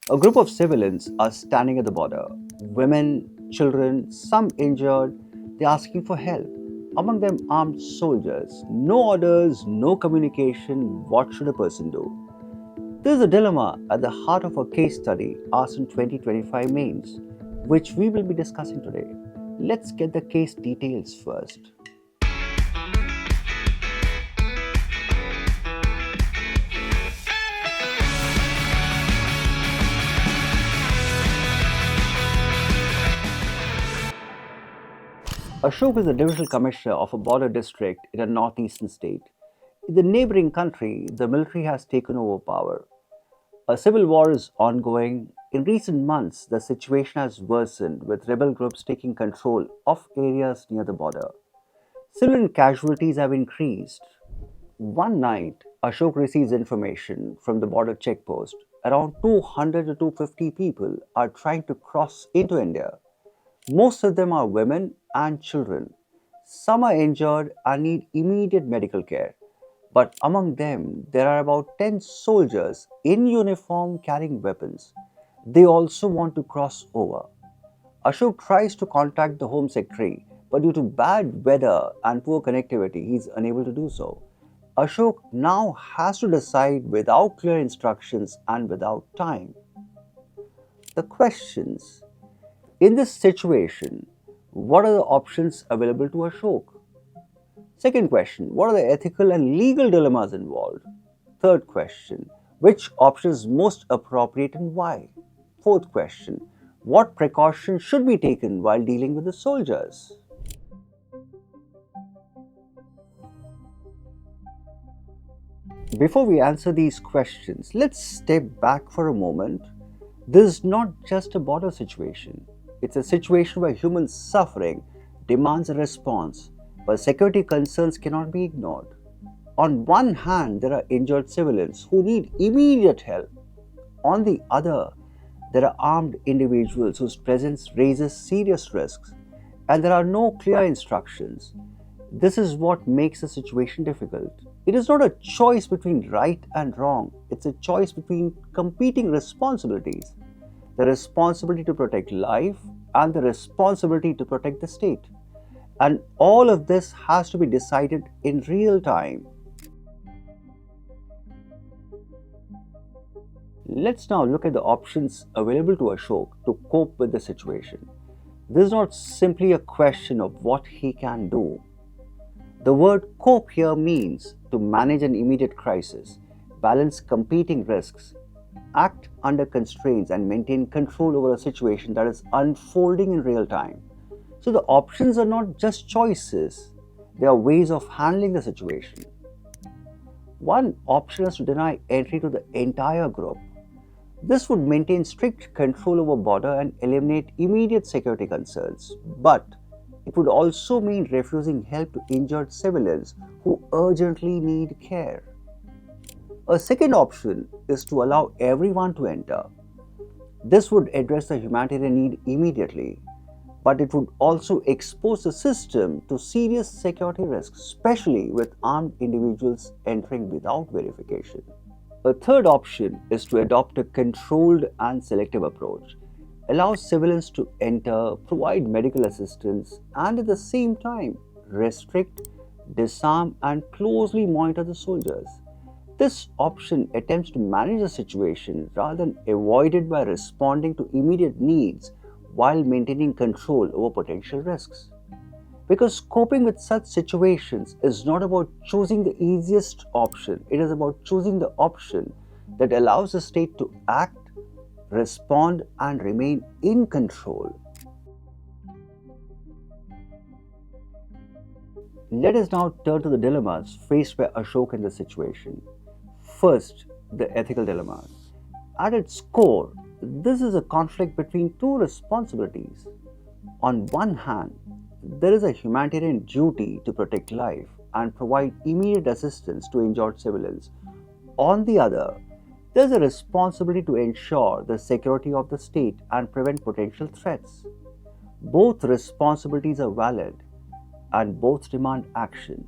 A group of civilians are standing at the border. Women, children, some injured, they're asking for help. Among them, armed soldiers. No orders, no communication. What should a person do? This is a dilemma at the heart of a case study asked in 2025 mains, which we will be discussing today. Let's get the case details first. Ashok is the Divisional Commissioner of a border district in a northeastern state. In the neighboring country, the military has taken over power. A civil war is ongoing. In recent months, the situation has worsened with rebel groups taking control of areas near the border. Civilian casualties have increased. One night, Ashok receives information from the border checkpost. Around 200 to 250 people are trying to cross into India. Most of them are women and children. Some are injured and need immediate medical care. But among them, there are about 10 soldiers in uniform carrying weapons. They also want to cross over. Ashok tries to contact the Home Secretary, but due to bad weather and poor connectivity, he is unable to do so. Ashok now has to decide without clear instructions and without time. The questions: in this situation, what are the options available to Ashok? Second question: what are the ethical and legal dilemmas involved? Third question: which option is most appropriate and why? Fourth question: what precautions should be taken while dealing with the soldiers? Before we answer these questions, let's step back for a moment. This is not just a border situation. It's a situation where human suffering demands a response, but security concerns cannot be ignored. On one hand, there are injured civilians who need immediate help. On the other, there are armed individuals whose presence raises serious risks, and there are no clear instructions. This is what makes the situation difficult. It is not a choice between right and wrong, it's a choice between competing responsibilities: the responsibility to protect life and the responsibility to protect the state. And all of this has to be decided in real time. Let's now look at the options available to Ashok to cope with the situation. This is not simply a question of what he can do. The word cope here means to manage an immediate crisis, balance competing risks, act under constraints, and maintain control over a situation that is unfolding in real time. So the options are not just choices, they are ways of handling the situation. One option is to deny entry to the entire group. This would maintain strict control over border and eliminate immediate security concerns. But it would also mean refusing help to injured civilians who urgently need care. A second option is to allow everyone to enter. This would address the humanitarian need immediately, but it would also expose the system to serious security risks, especially with armed individuals entering without verification. A third option is to adopt a controlled and selective approach. Allow civilians to enter, provide medical assistance, and at the same time restrict, disarm, and closely monitor the soldiers. This option attempts to manage the situation rather than avoid it by responding to immediate needs while maintaining control over potential risks. Because coping with such situations is not about choosing the easiest option, it is about choosing the option that allows the state to act, respond, and remain in control. Let us now turn to the dilemmas faced by Ashok in this situation. First, the ethical dilemma. At its core, this is a conflict between two responsibilities. On one hand, there is a humanitarian duty to protect life and provide immediate assistance to injured civilians. On the other, there is a responsibility to ensure the security of the state and prevent potential threats. Both responsibilities are valid and both demand action.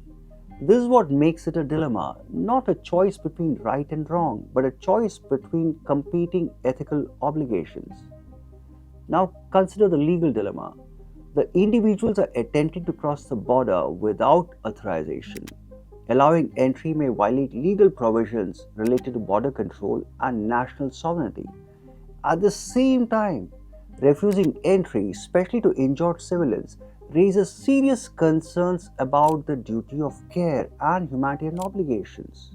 This is what makes it a dilemma, not a choice between right and wrong, but a choice between competing ethical obligations. Now consider the legal dilemma. The individuals are attempting to cross the border without authorization. Allowing entry may violate legal provisions related to border control and national sovereignty. At the same time, refusing entry, especially to injured civilians, raises serious concerns about the duty of care and humanitarian obligations.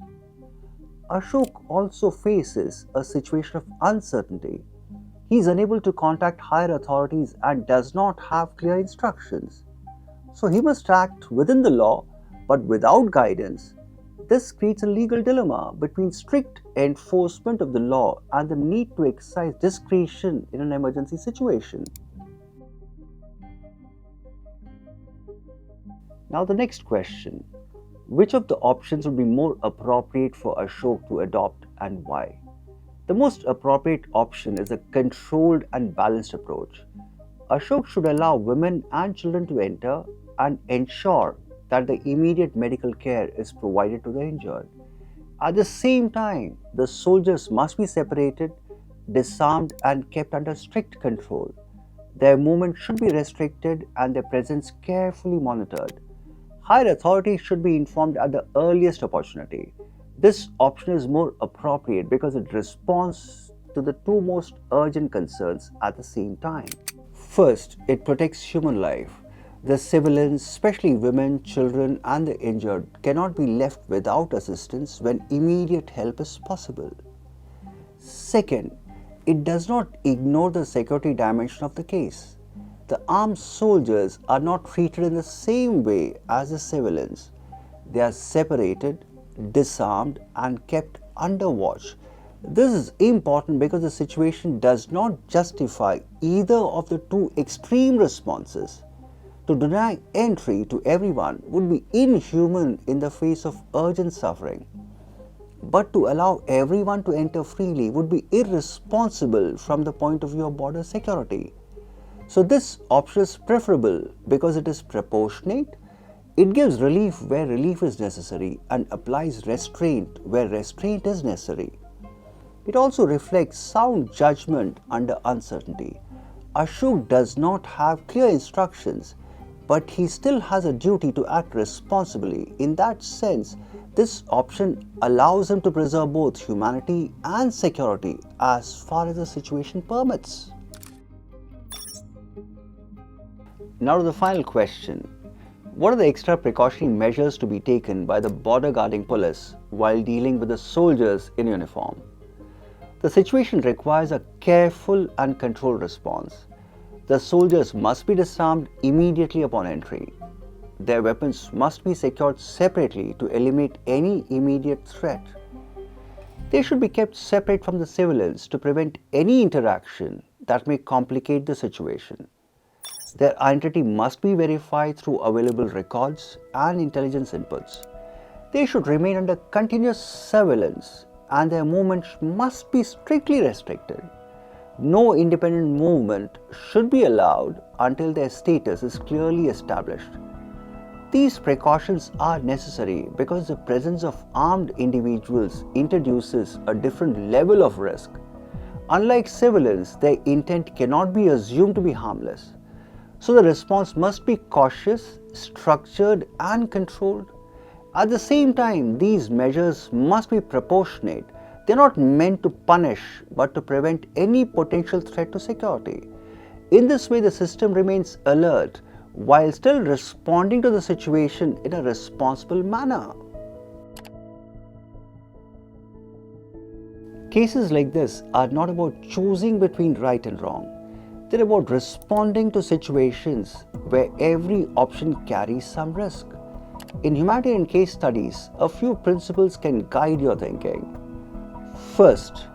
Ashok also faces a situation of uncertainty. He is unable to contact higher authorities and does not have clear instructions. So he must act within the law but without guidance. This creates a legal dilemma between strict enforcement of the law and the need to exercise discretion in an emergency situation. Now, the next question: which of the options would be more appropriate for Ashok to adopt and why? The most appropriate option is a controlled and balanced approach. Ashok should allow women and children to enter and ensure that the immediate medical care is provided to the injured. At the same time, the soldiers must be separated, disarmed, and kept under strict control. Their movement should be restricted and their presence carefully monitored. Higher authorities should be informed at the earliest opportunity. This option is more appropriate because it responds to the two most urgent concerns at the same time. First, it protects human life. The civilians, especially women, children, and the injured, cannot be left without assistance when immediate help is possible. Second, it does not ignore the security dimension of the case. The armed soldiers are not treated in the same way as the civilians. They are separated, disarmed, and kept under watch. This is important because the situation does not justify either of the two extreme responses. To deny entry to everyone would be inhuman in the face of urgent suffering. But to allow everyone to enter freely would be irresponsible from the point of view of border security. So this option is preferable because it is proportionate, it gives relief where relief is necessary and applies restraint where restraint is necessary. It also reflects sound judgment under uncertainty. Ashok does not have clear instructions, but he still has a duty to act responsibly. In that sense, this option allows him to preserve both humanity and security as far as the situation permits. Now to the final question. What are the extra precautionary measures to be taken by the border guarding police while dealing with the soldiers in uniform? The situation requires a careful and controlled response. The soldiers must be disarmed immediately upon entry. Their weapons must be secured separately to eliminate any immediate threat. They should be kept separate from the civilians to prevent any interaction that may complicate the situation. Their identity must be verified through available records and intelligence inputs. They should remain under continuous surveillance and their movements must be strictly restricted. No independent movement should be allowed until their status is clearly established. These precautions are necessary because the presence of armed individuals introduces a different level of risk. Unlike civilians, their intent cannot be assumed to be harmless. So the response must be cautious, structured, and controlled. At the same time, these measures must be proportionate. They are not meant to punish, but to prevent any potential threat to security. In this way, the system remains alert while still responding to the situation in a responsible manner. Cases like this are not about choosing between right and wrong. They're about responding to situations where every option carries some risk. In humanitarian case studies, a few principles can guide your thinking. First,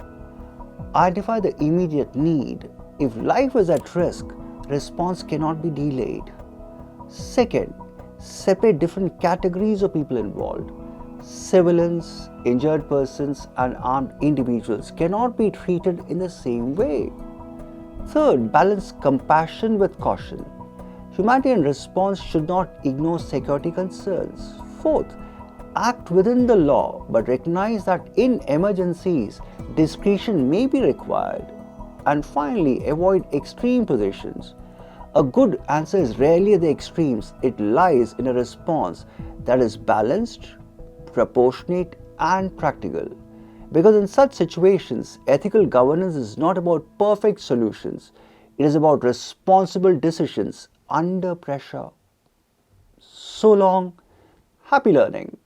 identify the immediate need. If life is at risk, response cannot be delayed. Second, separate different categories of people involved. Civilians, injured persons, and armed individuals cannot be treated in the same way. Third, balance compassion with caution. Humanitarian response should not ignore security concerns. Fourth, Act within the law, but recognize that in emergencies, discretion may be required. And finally, avoid extreme positions. A good answer is rarely at the extremes, it lies in a response that is balanced, proportionate, and practical. Because in such situations, ethical governance is not about perfect solutions, it is about responsible decisions under pressure. So long, happy learning.